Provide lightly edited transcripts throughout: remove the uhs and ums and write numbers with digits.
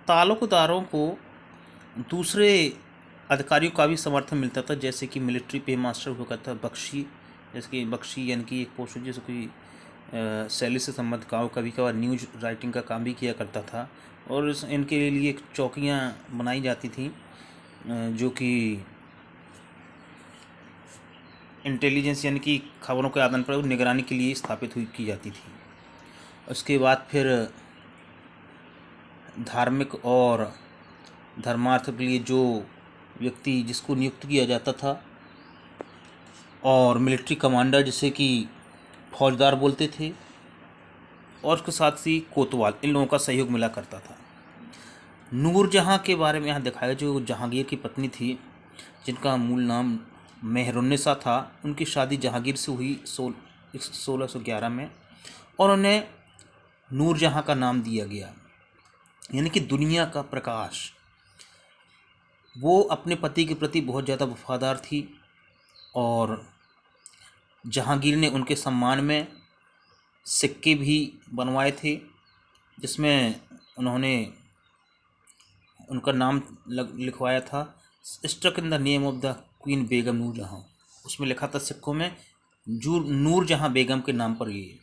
ताल्लुकदारों को दूसरे अधिकारियों का भी समर्थन मिलता था, जैसे कि मिलिट्री पे मास्टर हुआ करता था बख्शी, जैसे कि बख्शी यानी कि एक पोस्ट जैसे कोई शैली से संबंध का, कभी कभार न्यूज राइटिंग का काम भी किया करता था। और इनके लिए चौकियाँ बनाई जाती थी जो कि इंटेलिजेंस यानी कि खबरों के आदान प्रदान निगरानी के लिए स्थापित की जाती थी। उसके बाद फिर धार्मिक और धर्मार्थ के लिए जो व्यक्ति जिसको नियुक्त किया जाता था, और मिलिट्री कमांडर जिसे कि फौजदार बोलते थे, और उसके साथ ही कोतवाल, इन लोगों का सहयोग मिला करता था। नूरजहाँ के बारे में यहाँ दिखाया, जो जहांगीर की पत्नी थी जिनका मूल नाम मेहरुन्निसा था। उनकी शादी जहांगीर से हुई 1611 में, और उन्हें नूरजहाँ का नाम दिया गया, यानी कि दुनिया का प्रकाश। वो अपने पति के प्रति बहुत ज़्यादा वफादार थी, और जहांगीर ने उनके सम्मान में सिक्के भी बनवाए थे, जिसमें उन्होंने उनका नाम लिखवाया था, struck in the name of the queen Begum Nurjahan. उसमें लिखा था सिक्कों में नूरजहाँ बेगम के नाम पर। ये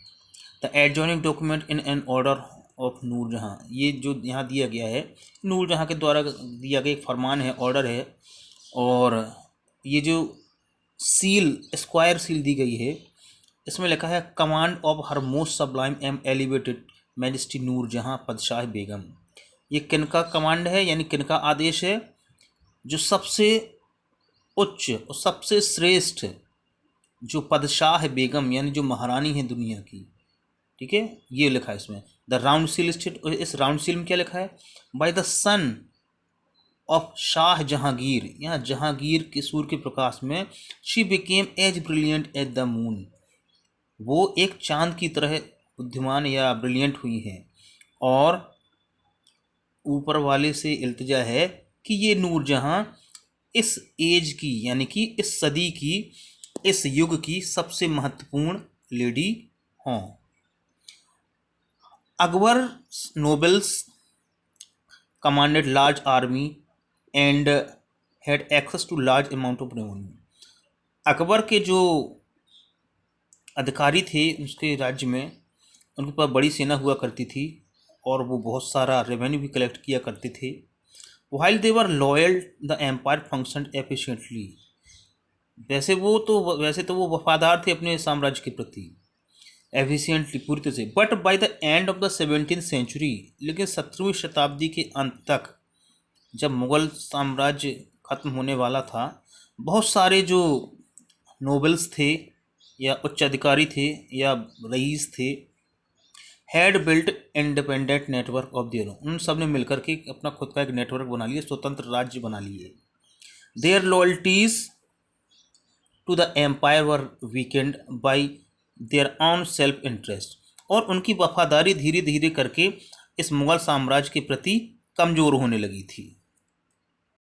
the adjoining document in an order of Nur Jahan, ये जो यहाँ दिया गया है नूरजहाँ के द्वारा दिया गया एक फरमान है, ऑर्डर है। और ये जो सील, स्क्वायर सील दी गई है, इसमें लिखा है command of her most sublime and elevated majesty Nurjahan Padshah Begum. ये किनका कमांड है, यानी किनका आदेश है? जो सबसे उच्च और सबसे श्रेष्ठ जो पदशाह बेगम यानी जो महारानी है दुनिया की, ठीक है, ये लिखा है इसमें। द राउंड सील स्टेट, इस राउंड सील में क्या लिखा है? By the son of Shah Jahangir, यहाँ जहांगीर के सूर्य के प्रकाश में she became as brilliant as the moon, वो एक चांद की तरह बुद्धिमान या ब्रिलियंट हुई है। और ऊपर वाले से इल्तिजा है कि ये नूरजहाँ इस एज की यानी कि इस सदी की, इस युग की सबसे महत्वपूर्ण लेडी हों। Akbar nobles commanded large army and had access to large amount of revenue. Akbar के जो अधिकारी थे उसके राज्य में, उनके पास बड़ी सेना हुआ करती थी, और वो बहुत सारा रेवेन्यू भी कलेक्ट किया करते थे। While they were loyal the empire function efficiently, वैसे तो वो वफादार थे अपने साम्राज्य के प्रति एफिशिएंटली, पूरी तरह से। But by the end of the 17th century, लेकिन 17वीं शताब्दी के अंत तक, जब मुग़ल साम्राज्य खत्म होने वाला था, बहुत सारे जो नोबल्स थे या उच्च अधिकारी थे या रईस थे, had built independent network of their own, उन सब ने मिलकर के अपना खुद का एक नेटवर्क बना लिया, स्वतंत्र राज्य बना लिए। Their loyalties to the empire were weakened by their own self interest, और उनकी वफादारी धीरे धीरे करके इस मुग़ल साम्राज्य के प्रति कमज़ोर होने लगी थी।